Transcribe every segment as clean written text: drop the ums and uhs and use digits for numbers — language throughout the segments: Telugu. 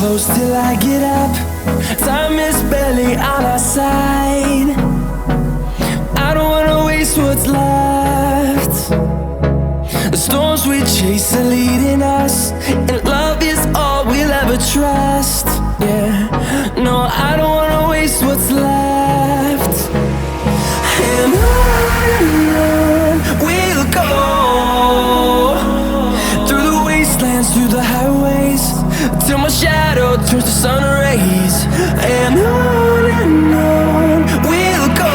close till I get up. Time is barely on our side. I don't wanna waste what's left. The storms we chase are leading us, and love is all we'll ever trust. Yeah, no, I don't wanna waste what's left. And on we'll go, through the wastelands, through the highways, till my shadow turns to sun rays. And on we'll go,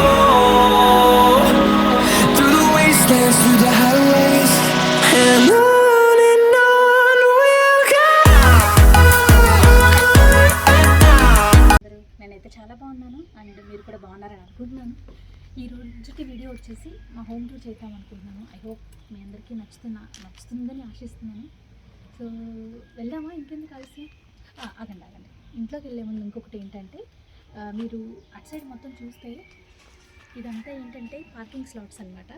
through the wastelands, through the highways, and on we'll go. నేనైతే చాలా బాగున్నాను అండ్ మీరు కూడా బాగున్నారని అనుకుంటున్నాను. ఈ రోజుకి వీడియో వచ్చేసి మా హోమ్ టూర్ చేద్దాం అనుకుంటున్నాను. ఐ హోప్ మీ అందరికీ నచ్చుతుందని ఆశిస్తున్నాను. సో వెళ్దామా? ఇంకెందుకు ఆలస్యం? ఆగండి. ఇంట్లోకి వెళ్ళే ముందు ఇంకొకటి ఏంటంటే, మీరు అటు సైడ్ మొత్తం చూస్తే ఇదంతా ఏంటంటే పార్కింగ్ స్లాట్స్ అనమాట.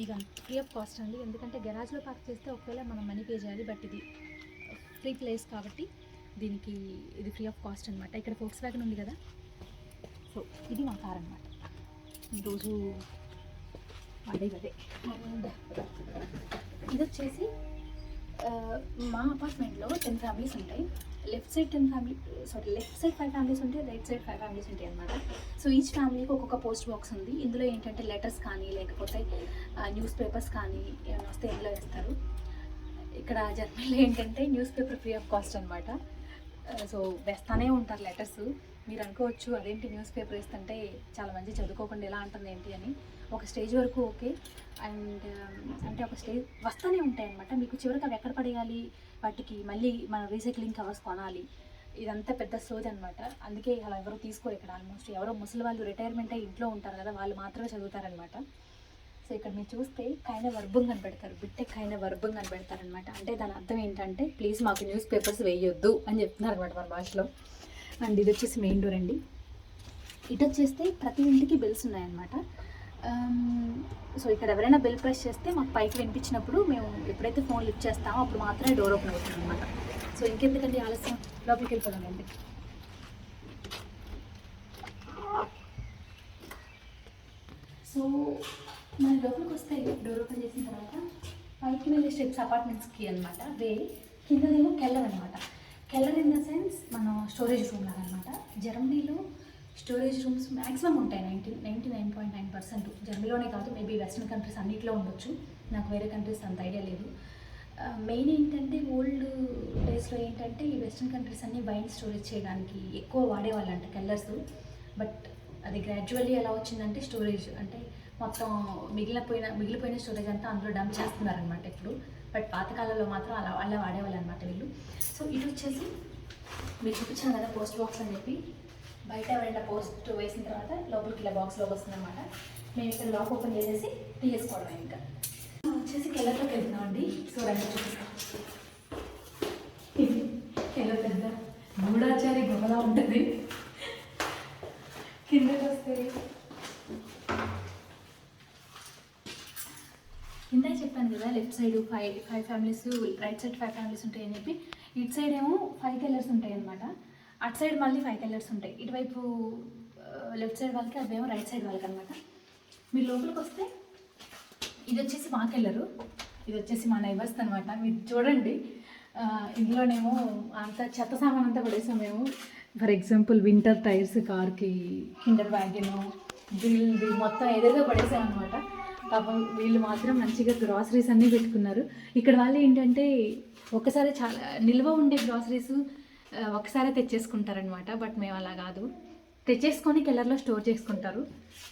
ఇక ఫ్రీ ఆఫ్ కాస్ట్ అండి. ఎందుకంటే గరాజ్లో పార్క్ చేస్తే ఒకవేళ మనం మనీ పే చేయాలి, బట్ ఇది ఫ్రీ ప్లేస్ కాబట్టి దీనికి ఇది ఫ్రీ ఆఫ్ కాస్ట్ అనమాట. ఇక్కడ ఫోక్స్ వ్యాగన్ ఉంది కదా, సో ఇది మా కార్ అనమాట. ఈరోజు అదే ఇది వచ్చేసి మా అపార్ట్మెంట్లో 10 ఫ్యామిలీస్ ఉంటాయి. లెఫ్ట్ సైడ్ 5 ఫ్యామిలీస్ ఉంటాయి, రైట్ సైడ్ 5 ఫ్యామిలీస్ ఉంటాయి అనమాట. సో ఈచ్ ఫ్యామిలీకి ఒక్కొక్క పోస్ట్ బాక్స్ ఉంది. ఇందులో ఏంటంటే లెటర్స్ కానీ లేకపోతే న్యూస్ పేపర్స్ కానీ ఏమైనా వస్తే ఇందులో వేస్తారు. ఇక్కడ జర్మనీలో ఏంటంటే news paper free of cost అనమాట. సో వేస్తూనే ఉంటారు లెటర్స్. మీరు అనుకోవచ్చు అదేంటి న్యూస్ పేపర్ వేస్తుంటే చాలా మంది చదువుకోకుండా ఎలా అంటుంది ఏంటి అని. ఒక స్టేజ్ వరకు ఓకే, అండ్ అంటే ఒక స్టేజ్ వస్తూనే ఉంటాయి అనమాట. మీకు చివరికి అవి ఎక్కడ పడేయాలి, వాటికి మళ్ళీ మనం రీసైక్లింగ్ కవర్స్ కొనాలి, ఇదంతా పెద్ద సోది అనమాట. అందుకే అలా ఎవరు తీసుకోరు ఇక్కడ. ఆల్మోస్ట్ ఎవరో ముసలి వాళ్ళు రిటైర్మెంట్ అయ్యి ఇంట్లో ఉంటారు కదా, వాళ్ళు మాత్రమే చదువుతారనమాట. సో ఇక్కడ మీరు చూస్తే కైన వర్బంగ్ అని పెడతారు, బిట్టె కైన వర్బంగ్ అని పెడతారనమాట. అంటే దాని అర్థం ఏంటంటే ప్లీజ్ మాకు న్యూస్ పేపర్స్ వేయొద్దు అని చెప్తున్నారు అనమాట మన భాషలో. అండ్ ఇది వచ్చేసి మెయిన్ డోర్ అండి. ఇటు వచ్చేస్తే ప్రతి ఇంటికి బిల్స్ ఉన్నాయన్నమాట. సో ఇక్కడ ఎవరైనా బిల్ ప్రెస్ చేస్తే మాకు పైకి వినిపించినప్పుడు మేము ఎప్పుడైతే ఫోన్ లిఫ్ట్ చేస్తామో అప్పుడు మాత్రమే డోర్ ఓపెన్ అవుతుంది అనమాట. సో ఇంకెందుకండి ఆలస్యం, లోపలికి వెళ్ళిపోదామండి. సో మన లోపలికి వస్తే డోర్ ఓపెన్ చేసిన తర్వాత పైకి వెళ్ళే స్టెప్స్ అపార్ట్మెంట్స్కి అనమాట. కిందనేమో కెల్లర్ అనమాట. కెల్లర్ ఇన్ ద సెన్స్ మనం స్టోరేజ్ రూమ్ లాగా అనమాట. జర్మనీలో స్టోరేజ్ రూమ్స్ మ్యాక్సిమం ఉంటాయి 99.9%. జర్మనీలోనే కాదు, మేబీ వెస్ట్రన్ కంట్రీస్ అన్నింటిలో ఉండొచ్చు, నాకు వేరే కంట్రీస్ అంత ఐడియా లేదు. మెయిన్ ఏంటంటే ఓల్డ్ డేస్లో ఏంటంటే ఈ వెస్ట్రన్ కంట్రీస్ అన్నీ వైన్ స్టోరేజ్ చేయడానికి ఎక్కువ వాడేవాళ్ళంట కెల్లర్స్. బట్ అది గ్రాడ్యువల్లీ ఎలా వచ్చిందంటే స్టోరేజ్ అంటే మొత్తం మిగిలిపోయిన స్టోరేజ్ అంతా అందులో డంప్ చేస్తున్నారనమాట ఇప్పుడు. బట్ పాతకాలంలో మాత్రం అలా వాడేవాళ్ళు అనమాట వీళ్ళు. సో ఇది వచ్చేసి మీరు చూపించాను కదా పోస్ట్ బాక్స్ అని చెప్పి, బయట ఎవరైనా పోస్ట్ వేసిన తర్వాత లోపలికి ఇలా బాక్స్లోకి వస్తుంది అనమాట. మేము ఇక్కడ లాక్ ఓపెన్ చేసేసి తీసేసుకోవడం. ఇంకా వచ్చేసి కెల్లర్లోకి వెళ్తున్నామండి. సో రండి చూపిస్తాం. కెల్లర్ పెద్ద గూఢాచారి గొప్పలా ఉంటుంది. కిందకి వస్తే ఇందాక చెప్పాను కదా left side 5 families, right side 5 families ఉంటాయని చెప్పి. ఇటు సైడ్ ఏమో 5 కెల్లర్స్ ఉంటాయి అనమాట. అటు సైడ్ మళ్ళీ 5 కెల్లర్స్ ఉంటాయి. ఇటువైపు లెఫ్ట్ సైడ్ వాళ్ళకి, అవేమో రైట్ సైడ్ వాళ్ళకి అనమాట. మీరు లోపలికి వస్తే ఇది వచ్చేసి మా కెల్లరు, ఇది వచ్చేసి మా నైబర్స్ అనమాట. మీరు చూడండి, ఇందులోనేమో అంత చెత్త సామాన్ అంతా పడేసాం మేము. ఫర్ ఎగ్జాంపుల్ వింటర్ టైర్స్ కార్కి, కిండర్ వ్యాగన్, గ్రిల్ మొత్తం ఏదేదో పడేసాం అనమాట. పాపం వీళ్ళు మాత్రం మంచిగా గ్రాసరీస్ అన్నీ పెట్టుకున్నారు. ఇక్కడ వాళ్ళు ఏంటంటే ఒకసారి చాలా నిల్వ ఉండే గ్రాసరీస్ ఒకసారి తెచ్చేసుకుంటారనమాట. బట్ మేము అలా కాదు, తెచ్చేసుకొని కెల్లర్లో స్టోర్ చేసుకుంటారు.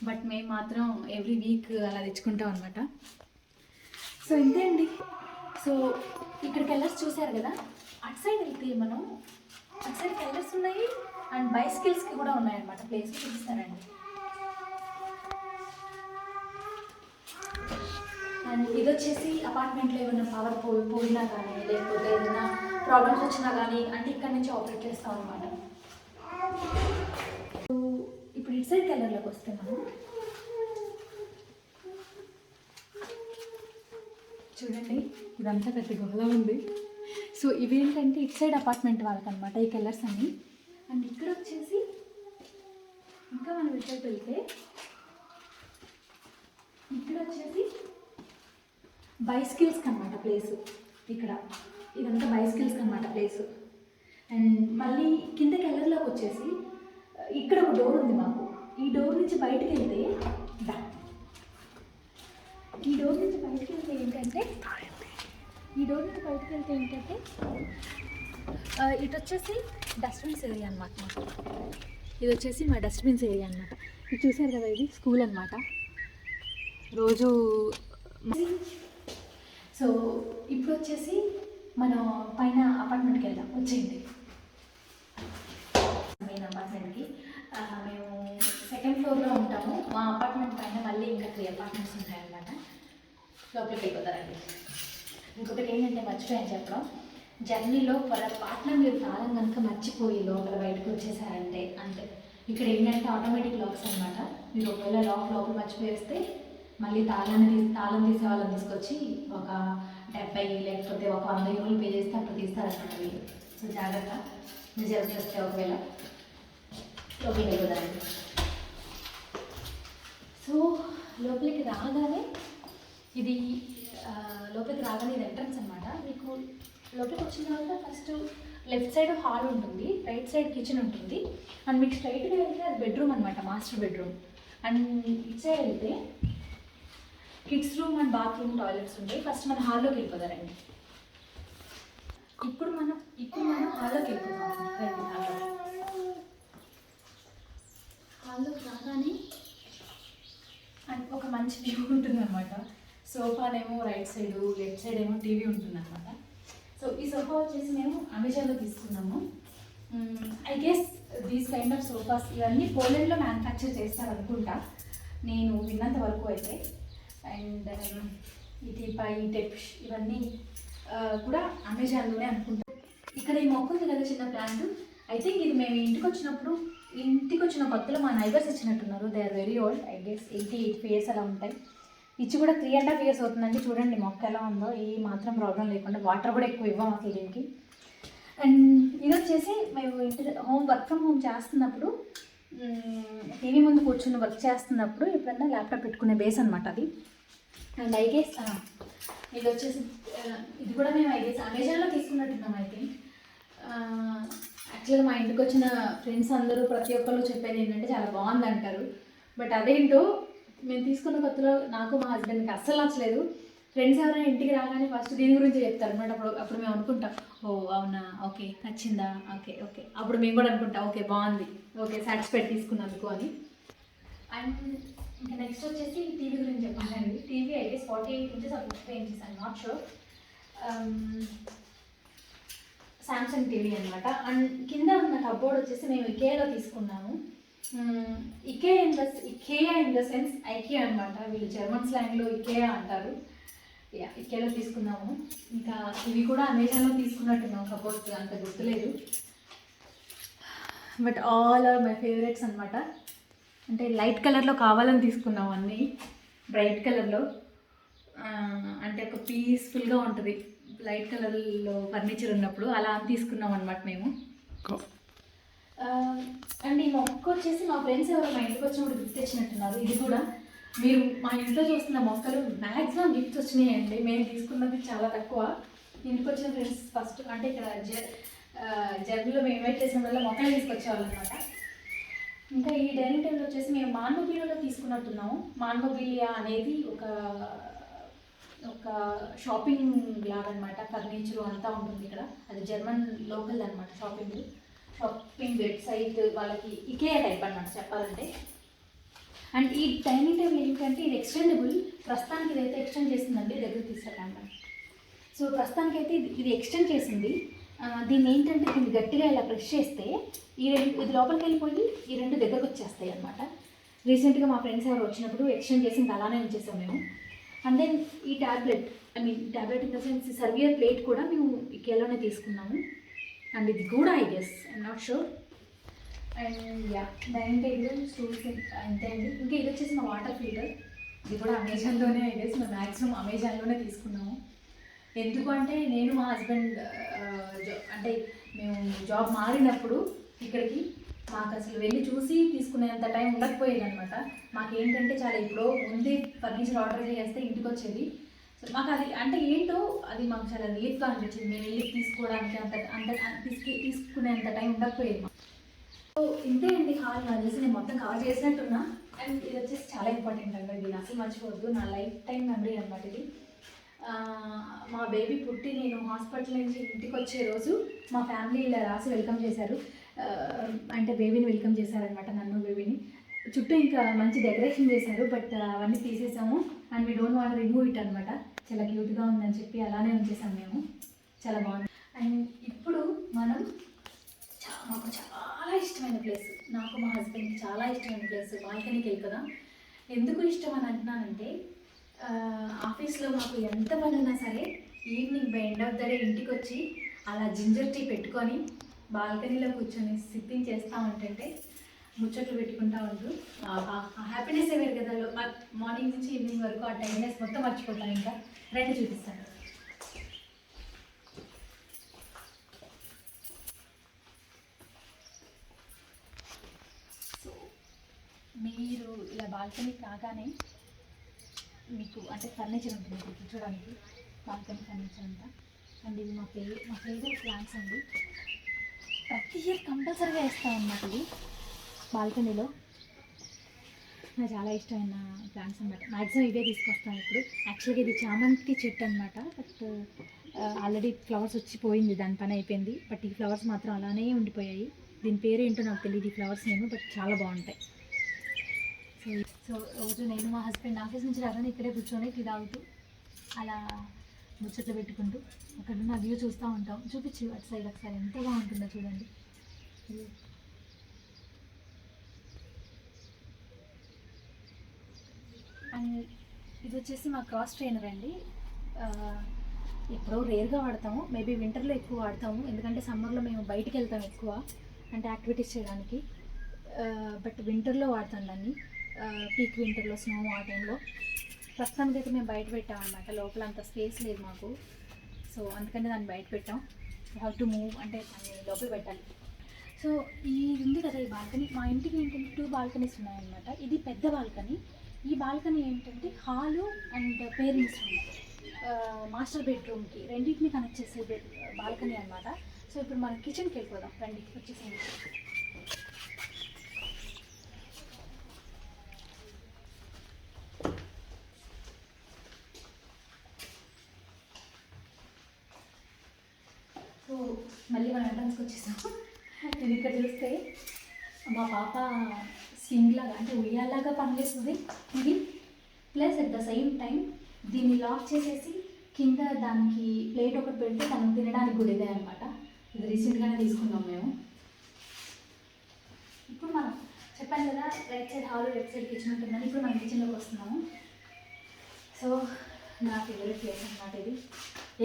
బట్ మేము మాత్రం ఎవ్రీ వీక్ అలా తెచ్చుకుంటాం అనమాట. సో ఇంతే అండి. సో ఇక్కడ కెల్లర్స్ చూసారు కదా, అటు సైడ్ వెళ్తే మనం అటు సైడ్ కెల్లర్స్ ఉన్నాయి అండ్ బైసికల్స్కి కూడా ఉన్నాయన్నమాట. ప్లేస్ చూపిస్తారండి. అండ్ ఇది వచ్చేసి అపార్ట్మెంట్లో ఏమైనా పవర్ పోయినా కానీ లేకపోతే ఏదైనా ప్రాబ్లమ్స్ వచ్చినా కానీ అంటే ఇక్కడ నుంచి ఆపరేట్ చేస్తాం అనమాట. ఇప్పుడు ఇటు సైడ్ కలర్లోకి వస్తే మనం చూడండి, ఇదంతా పెద్ద గొడవ ఉంది. సో ఇవేంటంటే ఇటు సైడ్ అపార్ట్మెంట్ వాళ్ళకనమాట ఈ కలర్స్ అన్నీ. అండ్ ఇక్కడ వచ్చేసి ఇంకా మనం ఇక్కడికి వెళ్తే ఇక్కడ వచ్చేసి బైస్కిల్స్కి అనమాట ప్లేసు. ఇక్కడ ఇదంతా బైస్కిల్స్కి అనమాట ప్లేసు. అండ్ మళ్ళీ కింద కెల్లర్లోకి వచ్చేసి ఇక్కడ ఒక డోర్ ఉంది మాకు. ఈ డోర్ నుంచి బయటకు వెళ్తే ఏంటంటే ఇటు వచ్చేసి డస్ట్బిన్స్ ఏరియా అనమాట మాకు. ఇది వచ్చేసి మా డస్ట్బిన్స్ ఏరియా అనమాట. ఇది చూసారు కదా, ఇది స్కూల్ అనమాట. రోజు సో ఇప్పుడు వచ్చేసి మనం పైన అపార్ట్మెంట్కి వెళ్దాం, వచ్చేయండి. మెయిన్ అపార్ట్మెంట్కి మేము సెకండ్ ఫ్లోర్లో ఉంటాము. మా అపార్ట్మెంట్ పైన మళ్ళీ ఇంకా 3 అపార్ట్మెంట్స్ ఉంటాయన్నమాట. లోపలికి వెళ్ళిపోతారండి. ఇంకొకటి ఏంటంటే మర్చిపోయాను చెప్పడం, జర్నీలో పొరపాటున మీరు తాళం కనుక మర్చిపోయి లోపల బయటకు వచ్చేసారంటే అంటే ఇక్కడ ఏంటంటే ఆటోమేటిక్ లాక్స్ అనమాట. మీరు ఒకవేళ లోపల మర్చిపోయేస్తే మళ్ళీ తాళం తీసే వాళ్ళని తీసుకొచ్చి ఒక 70 లేకపోతే ఒక 100 యూరోలు పే చేస్తే అప్పుడు తీస్తారనమాట వీళ్ళు. సో జాగ్రత్త, మీరు జర్నీ వస్తే ఒకవేళ లోపలికి వెళ్ళిపోతారండి. సో లోపలికి రాగానే ఇది ఎంట్రన్స్ అనమాట. మీకు లోపలికి వచ్చిన తర్వాత ఫస్ట్ లెఫ్ట్ సైడ్ హాల్ ఉంటుంది, రైట్ సైడ్ కిచెన్ ఉంటుంది. అండ్ మీకు స్ట్రైట్గా వెళ్తే అది బెడ్రూమ్ అనమాట, మాస్టర్ బెడ్రూమ్. అండ్ ఇటు సైడ్ వెళ్తే kids room and bathroom toilets ఉంటాయి. ఫస్ట్ మన హాల్లోకి వెళ్ళిపోతారండి. ఇప్పుడు మనం హాల్లోకి వెళ్ళిపోతాం. హాల్లోకి రాగానే అండ్ ఒక మంచి వ్యూ ఉంటుంది అనమాట. సోఫానేమో రైట్ సైడ్, లెఫ్ట్ సైడ్ ఏమో టీవీ ఉంటుంది అనమాట. సో ఈ సోఫా వచ్చేసి మేము అమెజాన్లో తీసుకున్నాము. I guess these kind of sofas ఇవన్నీ పోలాండ్లో మ్యానుఫ్యాక్చర్ చేస్తారు అనుకుంటా, నేను విన్నంత వరకు అయితే. అండ్ ఈ టీపై టెప్స్ ఇవన్నీ కూడా అమెజాన్లోనే అనుకుంటా. ఇక్కడ ఈ మొక్క ఉంది కదా, చిన్న ప్లాంట్. ఐ థింక్ ఇది మేము ఇంటికి వచ్చిన కొత్తలో మా నైబర్స్ ఇచ్చినట్టున్నారు. They are very old, I guess 88 years అలా ఉంటాయి. ఇచ్చి కూడా 3.5 years అవుతుందండి. చూడండి మొక్క ఎలా ఉందో, ఏ మాత్రం ప్రాబ్లం లేకుండా. వాటర్ కూడా ఎక్కువ ఇవ్వం అసలు దీనికి. అండ్ ఇది వచ్చేసి మేము వర్క్ ఫ్రమ్ హోమ్ చేస్తున్నప్పుడు, టీవీ ముందు కూర్చుని వర్క్ చేస్తున్నప్పుడు ఎప్పుడన్నా ల్యాప్టాప్ పెట్టుకునే బేస్ అనమాట అది. అండ్ ఐ గెస్ ఇది వచ్చేసి ఇది కూడా మేము ఐ గెస్ అమెజాన్లో తీసుకున్నట్టున్నాం. ఐ థింక్ యాక్చువల్గా మా ఇంటికి వచ్చిన ఫ్రెండ్స్ అందరూ ప్రతి ఒక్కరు చెప్పేది ఏంటంటే చాలా బాగుంది అంటారు. బట్ అదేంటో మేము తీసుకున్న కొత్తలో నాకు మా హస్బెండ్కి అస్సలు నచ్చలేదు. ఫ్రెండ్స్ ఎవరైనా ఇంటికి రాగానే ఫస్ట్ దీని గురించి చెప్తారు అనమాట. అప్పుడు మేము అనుకుంటాం, ఓ అవునా, ఓకే నచ్చిందా, ఓకే అప్పుడు మేము కూడా అనుకుంటాం ఓకే బాగుంది, ఓకే సాటిస్ఫైడ్ తీసుకున్నందుకు అని. అండ్ ఇంకా నెక్స్ట్ వచ్చేసి టీవీ గురించి చెప్పాలండి. టీవీ అయితే 48 inches or 50 inches, I not sure. Samsung TV అనమాట. అండ్ కింద ఉన్న కబోర్డ్ వచ్చేసి మేము ఇకేలో తీసుకున్నాము. ఇకేయా ఇన్ ద సెన్స్ ఐకియా అనమాట. వీళ్ళు జర్మన్ స్లాంగ్లో ఇకేయా అంటారు. ఇకేలో తీసుకున్నాము. ఇంకా ఇవి కూడా అమెజాన్లో తీసుకున్నట్టున్నాం కబోర్డ్స్, అంత గుర్తులేదు. But all are my favourites అనమాట. అంటే లైట్ కలర్లో కావాలని తీసుకున్నాం అన్నీ, బ్రైట్ కలర్లో. అంటే ఒక పీస్ఫుల్గా ఉంటుంది లైట్ కలర్లో ఫర్నిచర్ ఉన్నప్పుడు, అలా అని తీసుకున్నాం అనమాట మేము. అండ్ ఈ మొక్క వచ్చేసి మా ఫ్రెండ్స్ ఎవరు మా ఇంటికి వచ్చినప్పుడు గిఫ్ట్ తెచ్చినట్టున్నారు. ఇది కూడా మీరు మా ఇంట్లో చూస్తున్న మొక్కలు మ్యాక్సిమం గిఫ్ట్స్ వచ్చినాయండి. మేము తీసుకున్నది చాలా తక్కువ. ఇంటికి వచ్చిన ఫ్రెండ్స్ ఫస్ట్ అంటే ఇక్కడ జర్నీలో మేము ఇన్వైట్ చేసిన వల్ల మొక్కలు తీసుకొచ్చేవాళ్ళు అనమాట. ఇంకా ఈ డైనింగ్ టేబుల్ వచ్చేసి మేము మాన్మోబిలియాలో తీసుకున్నట్టున్నాము. మాన్మోబిలియా అనేది ఒక షాపింగ్ లాగా అనమాట. ఫర్నిచర్ అంతా ఉంటుంది ఇక్కడ. అది జర్మన్ లోకల్ అనమాట. షాపింగ్ వెబ్సైట్ వాళ్ళకి ఇకే టైప్ అనమాట చెప్పాలంటే. అండ్ ఈ డైనింగ్ టేబుల్ ఏంటంటే ఇది ఎక్స్టెండబుల్. ప్రస్తుతానికి ఇదైతే ఎక్స్టెండ్ చేసిందండి, దగ్గర తీసుకెళ్ళండి. సో ప్రస్తుతానికైతే ఇది ఎక్స్టెండ్ చేసింది. దీన్ని ఏంటంటే దీన్ని గట్టిగా ఇలా ప్రెస్ చేస్తే ఇది లోపలికి వెళ్ళిపోయి ఈ 2 దగ్గరకు వచ్చేస్తాయి అనమాట. రీసెంట్గా మా ఫ్రెండ్స్ ఎవరు వచ్చినప్పుడు ఎక్స్టెండ్ చేసి ఇంకా అలానే ఉంచేసాం మేము. అండ్ దెన్ ఈ tablet in the sense server plate కూడా మేము ఇకేలోనే తీసుకున్నాము. అండ్ ఇది కూడా I guess I'm not sure. And dining table, stools అంతే అండి. ఇంకా ఇది వచ్చేసి మా వాటర్ ఫిల్టర్. ఇది కూడా అమెజాన్లోనే ఐ గెస్ మేము మ్యాక్సిమం అమెజాన్లోనే తీసుకున్నాము. ఎందుకు అంటే నేను మా హస్బెండ్ అంటే మేము జాబ్ మారినప్పుడు ఇక్కడికి మాకు అసలు వెళ్ళి చూసి తీసుకునేంత టైం ఉండకపోయేది అనమాట. మాకు ఏంటంటే చాలా ఎప్పుడో ముందే ఫర్నిచర్ ఆర్డర్ చేస్తే ఇంటికి వచ్చేది. సో మాకు అది అంటే ఏంటో అది మాకు చాలా రిలీఫ్గా అనిపించింది. మేము వెళ్ళి తీసుకోవడానికి అంత అంత తీసుకునేంత టైం ఉండకపోయేది. సో ఇంతే అండి హాల్. నా చేసి నేను మొత్తం కవర్ చేసినట్టున్నా. అండ్ ఇది వచ్చేసి చాలా ఇంపార్టెంట్ అండి, ఇది అసలు మర్చిపోవద్దు, నా లైఫ్ టైం మెమరీ అనమాట ఇది. మా బేబీ పుట్టి నేను హాస్పిటల్ నుంచి ఇంటికి వచ్చే రోజు మా ఫ్యామిలీ ఇలా రాసి వెల్కమ్ చేశారు. అంటే బేబీని వెల్కమ్ చేశారనమాట, నన్ను బేబీని. చుట్టూ ఇంకా మంచి డెకరేషన్ చేశారు, బట్ అవన్నీ తీసేసాము. And we don't want remove it అనమాట. చాలా క్యూట్గా ఉందని చెప్పి అలానే ఉంచేసాము మేము. చాలా బాగుంది. అండ్ ఇప్పుడు మనం మాకు చాలా ఇష్టమైన ప్లేస్, నాకు మా హస్బెండ్కి చాలా ఇష్టమైన ప్లేస్ బాల్కనీకి వెళ్ళిపోదాం. ఎందుకు ఇష్టం అని అంటున్నానంటే ఆఫీస్లో మాకు ఎంత పని ఉన్నా సరే evening by end of the day ఇంటికి వచ్చి అలా జింజర్ టీ పెట్టుకొని బాల్కనీలో కూర్చొని సిట్టింగ్ చేస్తూ ఉంటుంటే ముచ్చట్లు పెట్టుకుంటూ ఉంటూ హ్యాపీనెస్ వేరు కదా. మార్నింగ్ నుంచి ఈవినింగ్ వరకు ఆ టైమ్నెస్ మొత్తం మర్చిపోతాను. ఇంకా రెండు చూపిస్తాను. సో మీరు ఇలా బాల్కనీకి రాగానే మీకు అంటే ఫర్నిచర్ ఉంటుంది కూర్చోడానికి, బాల్కనీ ఫర్నిచర్ అంతా. అండ్ ఇది మా ఫేవరెట్ ప్లాంట్స్ అండి. ప్రతి ఇయర్ కంపల్సరీగా వేస్తాం అన్నమాట ఇది బాల్కనీలో. నాకు చాలా ఇష్టమైన ప్లాంట్స్ అనమాట. మ్యాక్సిమం ఇవే తీసుకొస్తాను ఇప్పుడు. యాక్చువల్గా ఇది చామంతి చెట్టు అనమాట, బట్ ఆల్రెడీ ఫ్లవర్స్ వచ్చిపోయింది, దాని పని అయిపోయింది. బట్ ఈ ఫ్లవర్స్ మాత్రం అలానే ఉండిపోయాయి. దీని పేరు ఏంటో నాకు తెలియదు ఈ ఫ్లవర్స్ నేమ్, బట్ చాలా బాగుంటాయి. సో రోజు నేను మా హస్బెండ్ ఆఫీస్ నుంచి రాగానే ఇక్కడే కూర్చొని టీ తాగుతూ అలా ముచ్చట్లు పెట్టుకుంటూ అక్కడ ఉన్న వ్యూ చూస్తూ ఉంటాం. చూపించు అటు సైడ్ ఒకసారి ఎంత బాగుంటుందో చూడండి. అండ్ ఇది వచ్చేసి మా క్రాస్ ట్రైనర్ అండి. ఇప్పుడు రేర్గా వాడతాము, మేబీ వింటర్లో ఎక్కువ వాడతాము, ఎందుకంటే సమ్మర్లో మేము బయటికి వెళ్తాం ఎక్కువ అంటే యాక్టివిటీస్ చేయడానికి. బట్ వింటర్లో వాడతాం దాన్ని, పీక్ వింటర్లో, స్నో ఆ టైంలో. ప్రస్తుతానికి అయితే మేము బయట పెట్టామన్నమాట, లోపల అంత స్పేస్ లేదు మాకు. సో అందుకని దాన్ని బయట పెట్టాం. హ్యావ్ టు మూవ్ అంటే దాన్ని లోపల పెట్టాలి. సో ఇది ఉంది కదా ఈ బాల్కనీ, మా ఇంటికి ఏంటంటే 2 బాల్కనీస్ ఉన్నాయన్నమాట. ఇది పెద్ద బాల్కనీ. ఈ బాల్కనీ ఏంటంటే hall and parents room, master బెడ్రూమ్కి రెండింటిని కనెక్ట్ చేసే బాల్కనీ అనమాట. సో ఇప్పుడు మనం కిచెన్కి వెళ్ళిపోదాం రండి, వచ్చేసేయండి. సో మళ్ళీ మన ఎంట్రన్స్కి వచ్చేసాం. ఇది ఇక్కడ చూస్తే మా పాప స్వింగ్ లాగా అంటే ఉయ్యాలాగా పనిచేస్తుంది ఇది. Plus at the same time దీన్ని లాక్ చేసేసి కింద దానికి ప్లేట్ ఒకటి పెడితే తను తినడానికి కూడా ఇదే అనమాట. ఇది రీసెంట్గానే తీసుకున్నాం మేము. ఇప్పుడు మనం చెప్పాను కదా right side hall, left side kitchen ఉంటుందని. ఇప్పుడు మనం కిచెన్లోకి వస్తున్నాము. సో నా ఫేవరెట్ ప్లేస్ అనమాట ఇది.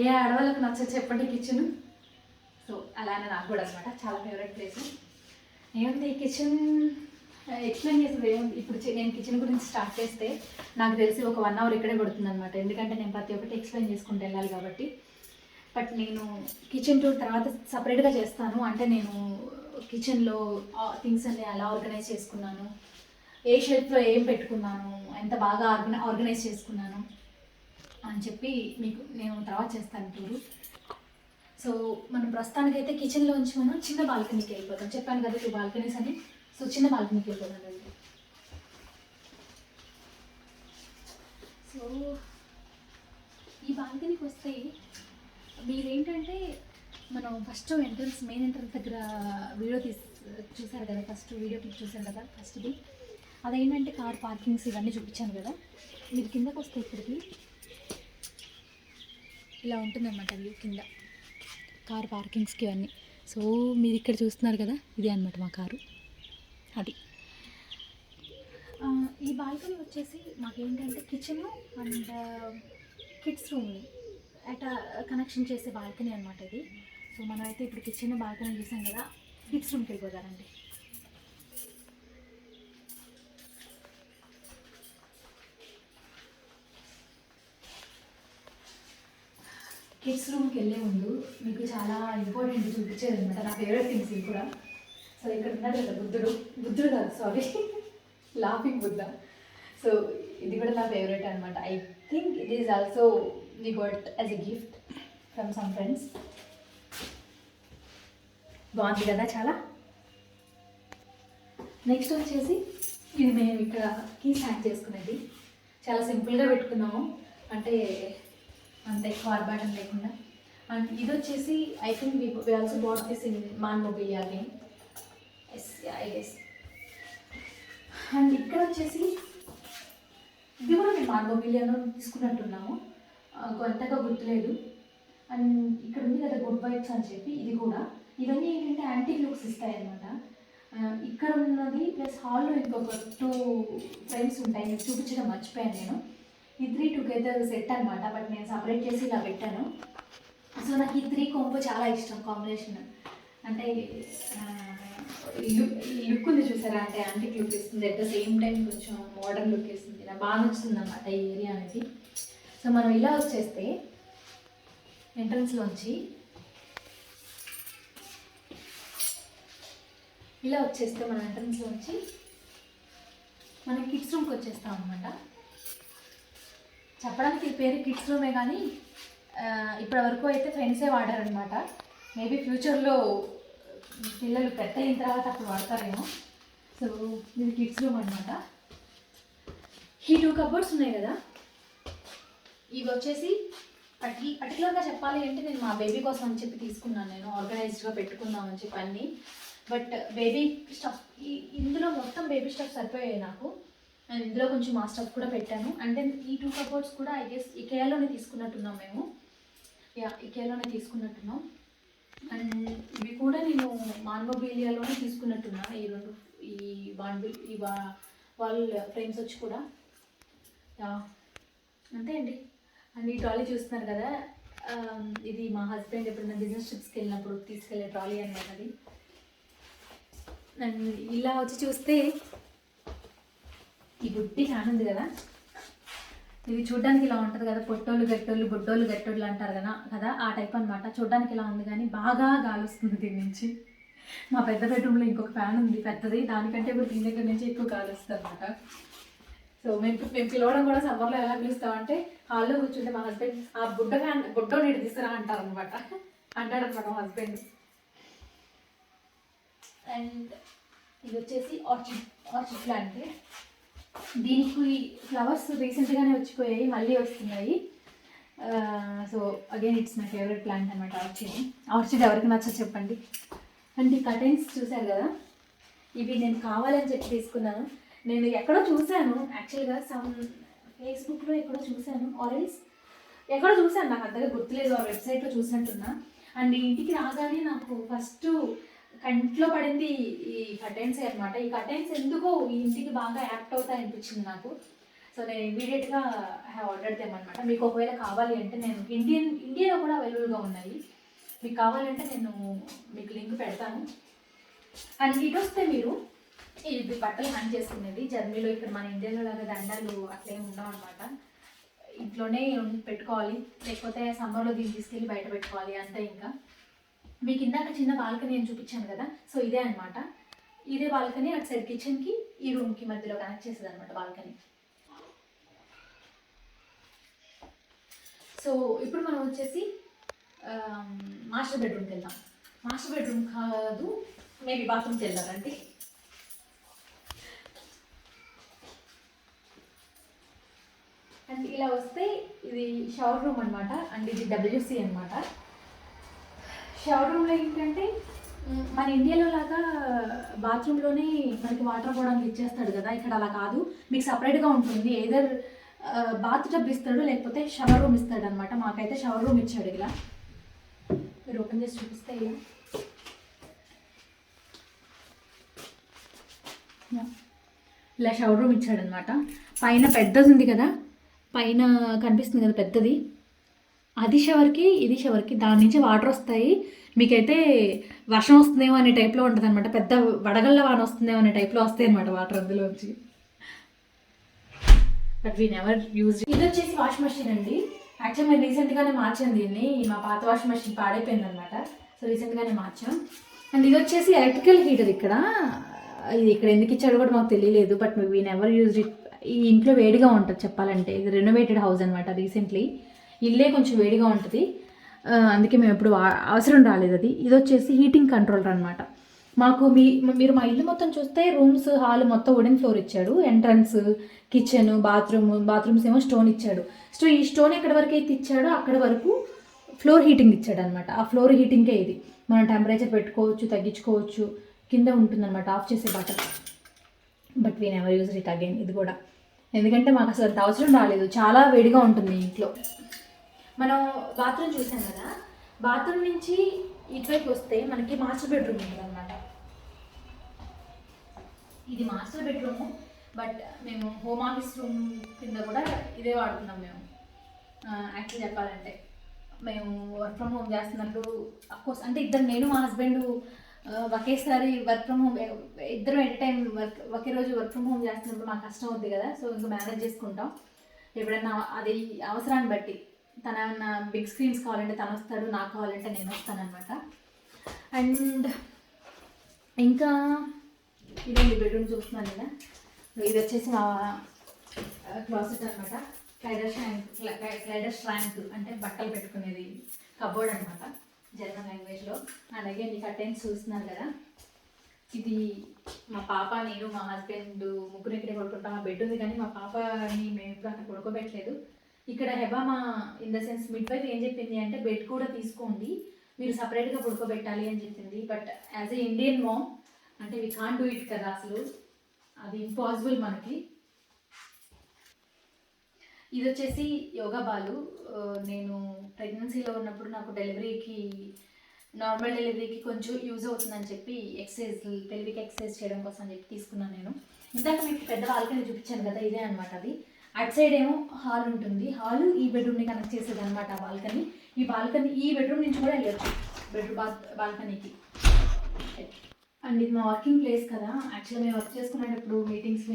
ఏ ఆడవాళ్ళకి నచ్చదు చెప్పండి కిచెన్. సో అలానే నాకు కూడా అనమాట చాలా ఫేవరెట్ ప్లేస్. ఏముంది కిచెన్ ఎక్స్ప్లెయిన్ చేసేది ఏముంది. ఇప్పుడు నేను కిచెన్ గురించి స్టార్ట్ చేస్తే నాకు తెలిసి ఒక 1 అవర్ ఇక్కడే పడుతుంది అనమాట, ఎందుకంటే నేను ప్రతి ఒక్కటి ఎక్స్ప్లెయిన్ చేసుకుంటూ వెళ్ళాలి కాబట్టి. బట్ నేను కిచెన్ టూర్ తర్వాత సపరేట్గా చేస్తాను. అంటే నేను కిచెన్లో థింగ్స్ అన్ని ఎలా ఆర్గనైజ్ చేసుకున్నాను, ఏ షెల్ఫ్లో ఏం పెట్టుకున్నాను, ఎంత బాగా ఆర్గనైజ్ చేసుకున్నాను అని చెప్పి మీకు నేను తర్వాత చేస్తాను టూరు. సో మనం ప్రస్తుతానికైతే కిచెన్లోంచి మనం చిన్న బాల్కనీకి వెళ్ళిపోతాం. చెప్పాను కదా 2 బాల్కనీస్ అని. సో చిన్న బాల్కనీకి వెళ్ళిపోతాం అండి. సో ఈ బాల్కనీకి వస్తే మీరేంటంటే మనం ఫస్ట్ మెయిన్ ఎంట్రన్స్ దగ్గర వీడియో చూసారు కదా, ఫస్ట్ వీడియో క్లిప్ చూసారు కదా ఫస్ట్ది. అదేంటంటే కార్ పార్కింగ్స్ ఇవన్నీ చూపించాను కదా. మీరు కిందకు వస్తే ఇక్కడికి ఇలా ఉంటుందన్నమాట వ్యూ కింద, కార్ పార్కింగ్స్కి ఇవన్నీ. సో మీరు ఇక్కడ చూస్తున్నారు కదా, ఇదే అనమాట మా కారు. అది ఈ బాల్కనీ వచ్చేసి మాకేంటంటే కిచెన్ అండ్ కిడ్స్ రూమ్ని అట్లా కనెక్షన్ చేసే బాల్కనీ అనమాట ఇది. సో మనం అయితే ఇప్పుడు కిచెన్ బాల్కనీ చూసాం కదా, కిడ్స్ రూమ్కి వెళ్ళిపోతారండి. కిడ్స్ రూమ్కి వెళ్ళే ముందు మీకు చాలా ఇంపార్టెంట్ చూపించేది అనమాట, నా ఫేవరెట్ థింగ్స్ ఇవి కూడా. సో ఇక్కడ ఉన్నాడు కదా బుద్ధుడు కాదు సారీ, లాఫింగ్ బుద్ధ. సో ఇది కూడా నా ఫేవరెట్ అనమాట. I think it is also we got as a gift from some friends. బాగుంది కదా చాలా. నెక్స్ట్ వచ్చేసి ఇది మేము ఇక్కడ కీస్ హ్యాంగ్ చేసుకునేది, చాలా సింపుల్గా పెట్టుకున్నాము, అంటే అంత ఎక్కువ ఆర్భాటం లేకుండా. అండ్ ఇది వచ్చేసి I think we also bought this in మాన్ మొబిలియా again. Yes I guess. And ఇక్కడ వచ్చేసి ఇది కూడా మేము మాన్ మొబిలియాలో తీసుకున్నట్టున్నాము, అంతగా గుర్తులేదు. అండ్ ఇక్కడ ఉంది కదా గుడ్ వైబ్స్ అని చెప్పి, ఇది కూడా. ఇవన్నీ ఏంటంటే యాంటిక్ లుక్స్ ఇస్తాయి అన్నమాట. ఇక్కడ ఉన్నది ప్లస్ హాల్లో ఇంకొక 2 ఫ్రేమ్స్ ఉంటాయి, మీకు చూపించడం మర్చిపోయాను నేను. ఈ 3 టుగెదర్ సెట్ అనమాట, బట్ నేను సపరేట్ చేసి ఇలా పెట్టాను. సో నాకు ఈ 3 కాంబో చాలా ఇష్టం కాంబినేషన్. అంటే లుక్ ఉంది చూసారా, అంటే యాంటిక్ లుక్ ఇస్తుంది, అట్ ద సేమ్ టైం కొంచెం మోడర్న్ లుక్ ఇస్తుంది. నాకు బాగా నచ్చుతుంది అనమాట ఈ ఏరియా అనేది. సో మనం ఇలా వచ్చేస్తే ఎంట్రన్స్లోంచి మన ఎంట్రన్స్లోంచి మనం కిడ్స్ రూమ్కి వచ్చేస్తాం అనమాట. చెప్పడానికి పేరు కిడ్స్ రూమే కానీ ఇప్పటి వరకు అయితే ఫ్రెండ్సే వాడారనమాట. మేబీ ఫ్యూచర్లో పిల్లలు పెద్ద అయిన తర్వాత అప్పుడు వాడతారేమో. సో ఇది కిడ్స్ రూమ్ అనమాట. ఈ 2 కబోర్డ్స్ ఉన్నాయి కదా, ఇవి వచ్చేసి పర్టికులర్గా చెప్పాలి అంటే నేను మా బేబీ కోసం అని చెప్పి తీసుకున్నాను, నేను ఆర్గనైజ్డ్గా పెట్టుకుందామని చెప్పి అన్నీ. బట్ బేబీ స్టఫ్ ఇందులో మొత్తం బేబీ స్టఫ్ సరిపోయాయి నాకు. అండ్ ఇందులో కొంచెం మా స్టఫ్ కూడా పెట్టాను. అంటే ఈ 2 కబోర్డ్స్ కూడా ఐ గెస్ ఇకేలోనే తీసుకున్నట్టున్నాం మేము. ఇకేలోనే తీసుకున్నట్టున్నాం. అండ్ ఇవి కూడా నేను మాన్మోబిలియాలోనే తీసుకున్నట్టున్నా. ఈ 2 ఈ వాల్ ఫ్రేమ్స్ వచ్చి కూడా అంతే అండి. అండ్ ఈ ట్రాలీ చూస్తున్నారు కదా, ఇది మా హస్బెండ్ ఎప్పుడైనా బిజినెస్ ట్రిప్స్కి వెళ్ళినప్పుడు తీసుకెళ్ళే ట్రాలీ అనమాట అది. అండ్ ఇలా వచ్చి చూస్తే ఈ బుడ్డి ఫ్యాన్ ఉంది కదా, ఇది చూడ్డానికి ఇలా ఉంటుంది కదా, పొట్టోళ్ళు గట్టోళ్ళు బుడ్డోళ్ళు గట్టోళ్ళు అంటారు కదా ఆ టైప్ అనమాట. చూడ్డానికి ఇలా ఉంది కానీ బాగా గాలి వస్తుంది దీని నుంచి. మా పెద్ద బెడ్రూమ్లో ఇంకొక ఫ్యాన్ ఉంది పెద్దది, దానికంటే కూడా దీని దగ్గర నుంచి ఎక్కువ గాలి వస్తుంది అనమాట. సో మేము పిలవడం కూడా సమ్మర్లో ఎలా పిలుస్తామంటే, హాల్లో కూర్చుంటే మా హస్బెండ్ ఆ బుడ్డో నీడు తీసుకురా అంటారనమాట, అంటాడనమాట మా హస్బెండ్. అండ్ ఇది వచ్చేసి ఆర్చిడ్ ప్లాంట్. దీనికి ఫ్లవర్స్ రీసెంట్గానే వచ్చిపోయాయి, మళ్ళీ వస్తున్నాయి. So again it's my favourite plant అనమాట ఆర్చిడ్ ఎవరికి నచ్చదు చెప్పండి. అండ్ ఈ కర్టెన్స్ చూశారు కదా, ఇవి నేను కావాలని చెప్పి తీసుకున్నాను. నేను ఎక్కడో చూశాను యాక్చువల్గా, ఫేస్బుక్లో ఎక్కడో చూశాను, ఆరెల్స్ ఎక్కడో చూశాను, నాకు అంతగా గుర్తులేదు, ఆ వెబ్సైట్లో చూసినట్టున్నా. అండ్ ఇంటికి రాగానే నాకు ఫస్ట్ కంట్లో పడింది ఈ కర్టెన్సే అనమాట. ఈ కర్టెన్స్ ఎందుకో ఈ ఇంటికి బాగా యాప్ట్ అవుతాయి అనిపించింది నాకు. సో నేను ఇమీడియట్గా హ్యావ్ ఆర్డర్ తెమ్మనమాట. మీకు ఒకవేళ కావాలి అంటే నేను ఇండియాలో కూడా అవైలబుల్గా ఉన్నాయి, మీకు కావాలంటే నేను మీకు లింక్ పెడతాను. అండ్ ఇటు వస్తే మీరు ఇది బట్టలు హ్యాంగ్ చేసుకునేది. జర్మనీలో ఇక్కడ మన ఇండియాలో లాగా దండాలు అట్లేం ఉండవు అనమాట, ఇంట్లోనే పెట్టుకోవాలి, లేకపోతే సమ్మర్లో దీన్ని తీసుకెళ్ళి బయట పెట్టుకోవాలి అంతే. ఇంకా మీకు ఇందాక చిన్న బాల్కనీ నేను చూపించాను కదా, సో ఇదే అనమాట. ఇదే బాల్కనీ అటు సైడ్ కిచెన్కి ఈ రూమ్కి మధ్యలో కనెక్ట్ చేసేది అనమాట బాల్కనీ. సో ఇప్పుడు మనం వచ్చేసి మాస్టర్ బెడ్రూమ్కి వెళ్దాం. మాస్టర్ బెడ్రూమ్ కాదు, మేబీ బాత్రూమ్కి వెళ్దారండి. అండ్ ఇలా వస్తే ఇది షవర్ రూమ్ అనమాట. అండ్ ఇది WC అనమాట. షవర్ రూమ్లో ఏంటంటే మన ఇండియాలో లాగా బాత్రూంలోనే మనకి వాటర్ పోవడానికి ఇచ్చేస్తాడు కదా, ఇక్కడ అలా కాదు, మీకు సపరేట్గా ఉంటుంది. ఏదర్ బాత్ టబ్ ఇస్తాడు లేకపోతే షవర్ రూమ్ ఇస్తాడు అనమాట. మాకైతే షవర్ రూమ్ ఇచ్చాడు. ఇలా మీరు ఓపెన్ చేసి చూపిస్తే ఇలా షవర్ రూమ్ ఇచ్చాడు అనమాట. పైన పెద్దది ఉంది కదా, పైన కనిపిస్తుంది కదా పెద్దది, అది షవర్కి ఇది షవర్కి, దాని నుంచి వాటర్ వస్తాయి. మీకైతే వర్షం వస్తుందేమో అనే టైప్లో ఉంటుంది అనమాట, పెద్ద వడగళ్ళ వాన వస్తుందేమో అనే టైప్లో వస్తాయి అనమాట వాటర్ అందులోంచి. But we never use. ఇది వచ్చేసి వాష్ మెషిన్ అండి. యాక్చువల్ మేము రీసెంట్గానే మార్చాం దీన్ని, మా పాత వాషింగ్ మెషిన్ పాడైపోయింది అనమాట. సో రీసెంట్గానే మార్చాం. అండ్ ఇది వచ్చేసి ఎలక్ట్రికల్ హీటర్. ఇది ఇక్కడ ఎందుకు ఇచ్చాడో కూడా మాకు తెలియలేదు, but we never use it. ఈ ఇంట్లో వేడిగా ఉంటుంది చెప్పాలంటే, ఇది రెనోవేటెడ్ హౌస్ అనమాట రీసెంట్లీ. ఇల్లే కొంచెం వేడిగా ఉంటుంది, అందుకే మేము ఎప్పుడు అవసరం రాలేదు అది. ఇది వచ్చేసి హీటింగ్ కంట్రోలర్ అనమాట. మాకు మీరు మా ఇల్లు మొత్తం చూస్తే రూమ్స్, హాల్ మొత్తం వుడెన్ ఫ్లోర్ ఇచ్చాడు. ఎంట్రన్స్, కిచెన్, బాత్రూమ్స్ ఏమో స్టోన్ ఇచ్చాడు. సో ఈ స్టోన్ ఎక్కడి వరకు అయితే ఇచ్చాడో అక్కడ వరకు ఫ్లోర్ హీటింగ్ ఇచ్చాడు అనమాట. ఆ ఫ్లోర్ హీటింగ్కే ఇది. మనం టెంపరేచర్ పెట్టుకోవచ్చు, తగ్గించుకోవచ్చు. కింద ఉంటుందన్నమాట ఆఫ్ చేసే button. But we never use it again. ఇది కూడా ఎందుకంటే మాకు అసలు అంత అవసరం రాలేదు, చాలా వేడిగా ఉంటుంది ఇంట్లో. మనం బాత్రూమ్ చూసాం కదా, బాత్రూమ్ నుంచి ఇటువైపు వస్తే మనకి మాస్టర్ బెడ్రూమ్ ఉంటుంది అనమాట. ఇది మాస్టర్ బెడ్రూము, బట్ మేము హోమ్ ఆఫీస్ రూమ్ కింద కూడా ఇదే వాడుతున్నాం మేము. యాక్చువల్లీ చెప్పాలంటే మేము వర్క్ ఫ్రమ్ హోమ్ చేస్తున్నప్పుడు అఫ్కోర్స్ అంటే నేను మా హస్బెండ్ ఒకేసారి వర్క్ ఫ్రమ్ హోమ్, ఇద్దరం ఎట్ టైం ఒకే రోజు వర్క్ ఫ్రమ్ హోమ్ చేస్తున్నప్పుడు మాకు కష్టం అవుద్ది కదా. సో ఇంకా మేనేజ్ చేసుకుంటాం. ఎప్పుడైనా అది అవసరాన్ని బట్టి, తన ఏమన్నా బిగ్ స్క్రీన్స్ కావాలంటే తను వస్తాడు, నాకు కావాలంటే నేను వస్తాను అనమాట. అండ్ ఇంకా ఇదండి బెడ్రూమ్ చూస్తున్నాను కదా. ఇది వచ్చేసి మా క్లాసెట్ అనమాట. క్లైడర్ ర్యాంక్ అంటే బట్టలు పెట్టుకునేది కబోర్డ్ అనమాట జర్మన్ లాంగ్వేజ్లో. అలాగే మీ కర్టెన్స్ చూస్తున్నారు కదా, ఇది మా పాప, నేను, మా హస్బెండ్ ముగ్గురు ఇక్కడే పడుకుంటాం. ఆ బెడ్ ఉంది కానీ మా పాపని మేము ఇప్పుడు అక్కడ పడుకోబెట్టలేదు. ఇక్కడ హెబామా in the sense midwife ఏం చెప్పింది అంటే బెడ్ కూడా తీసుకోండి, మీరు సపరేట్గా పడుకోబెట్టాలి అని చెప్పింది. But as a Indian ma'am అంటే వీ కాంట్ డూ ఇట్ కదా, అసలు అది ఇంపాసిబుల్ మనకి. ఇది వచ్చేసి యోగా బాలు. నేను ప్రెగ్నెన్సీలో ఉన్నప్పుడు నాకు నార్మల్ డెలివరీకి కొంచెం యూజ్ అవుతుందని చెప్పి పెల్విక్ ఎక్సర్సైజ్ చేయడం కోసం అని చెప్పి తీసుకున్నాను నేను. ఇందాక మీకు పెద్ద బాల్కనీ చూపించాను కదా, ఇదే అనమాట అది. అటు సైడ్ ఏమో హాల్ ఉంటుంది. హాల్ ఈ బెడ్రూమ్ని కనెక్ట్ చేసేది అనమాట ఆ బాల్కనీ. ఈ బెడ్రూమ్ నుంచి కూడా వెళ్ళొచ్చు బాల్కనీకి. అండ్ ఇది మా వర్కింగ్ ప్లేస్ కదా. యాక్చువల్గా మేము వర్క్ చేసుకునేటప్పుడు మీటింగ్స్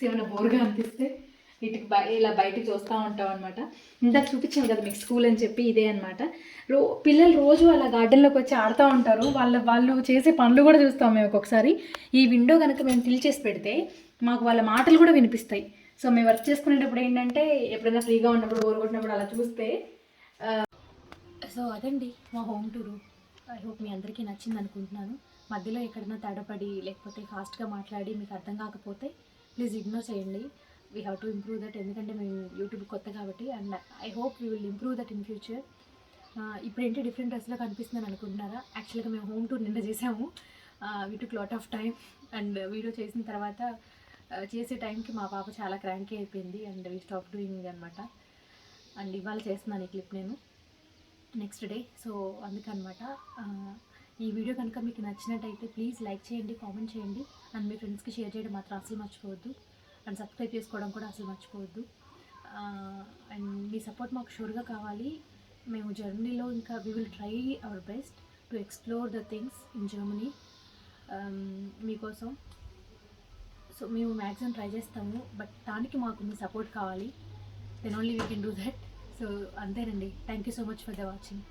ఏమైనా బోర్గా అనిపిస్తే ఇలా బయటకు చూస్తూ ఉంటాం అనమాట. ఇందాక చూపించాను కదా మీకు స్కూల్ అని చెప్పి, ఇదే అనమాట. పిల్లలు రోజు అలా గార్డెన్లోకి వచ్చి ఆడుతూ ఉంటారు. వాళ్ళు చేసే పనులు కూడా చూస్తాం మేము ఒక్కొక్కసారి. ఈ విండో కనుక మేము టిల్ చేసి పెడితే మాకు వాళ్ళ మాటలు కూడా వినిపిస్తాయి. సో మేము వర్క్ చేసుకునేటప్పుడు ఏంటంటే ఎప్పుడైనా ఫ్రీగా ఉన్నప్పుడు, బోర్ కొట్టినప్పుడు అలా చూస్తే. సో అదండి మా హోమ్ టూరు. ఐ హోప్ మీ అందరికీ నచ్చింది అనుకుంటున్నాను. మధ్యలో ఎక్కడైనా తడపడి లేకపోతే ఫాస్ట్గా మాట్లాడి మీకు అర్థం కాకపోతే ప్లీజ్ ఇగ్నోర్ చేయండి. We have to improve that, ఎందుకంటే మేము యూట్యూబ్ కొత్త కాబట్టి. And I hope we will improve that in future. ఇప్పుడేంటి డిఫరెంట్ డ్రెస్లో కనిపిస్తుందని అనుకుంటున్నారా? యాక్చువల్గా మేము హోమ్ టూర్ నిన్న చేసాము. We took lot of time. And video చేసిన తర్వాత చేసే టైంకి మా పాప చాలా క్రాంకీ అయిపోయింది అండ్ వీ స్టాప్ డూయింగ్ అనమాట. అండ్ ఇవాళ చేస్తున్నాను ఈ క్లిప్ నేను నెక్స్ట్ డే. సో అందుకనమాట. ఈ వీడియో కనుక మీకు నచ్చినట్టయితే ప్లీజ్ లైక్ చేయండి, కామెంట్ చేయండి. అండ్ మీ ఫ్రెండ్స్కి షేర్ చేయడం మాత్రం అసలు మర్చిపోవద్దు. అండ్ సబ్స్క్రైబ్ చేసుకోవడం కూడా అసలు మర్చిపోవద్దు. అండ్ మీ సపోర్ట్ మాకు షూర్గా కావాలి. మేము జర్మనీలో ఇంకా we will try our best to explore the things in Germany మీకోసం. సో మేము మ్యాక్సిమం ట్రై చేస్తాము, బట్ దానికి మాకు మీ సపోర్ట్ కావాలి. Then only we can do that. So అంతేనండి. Thank you so much for the watching.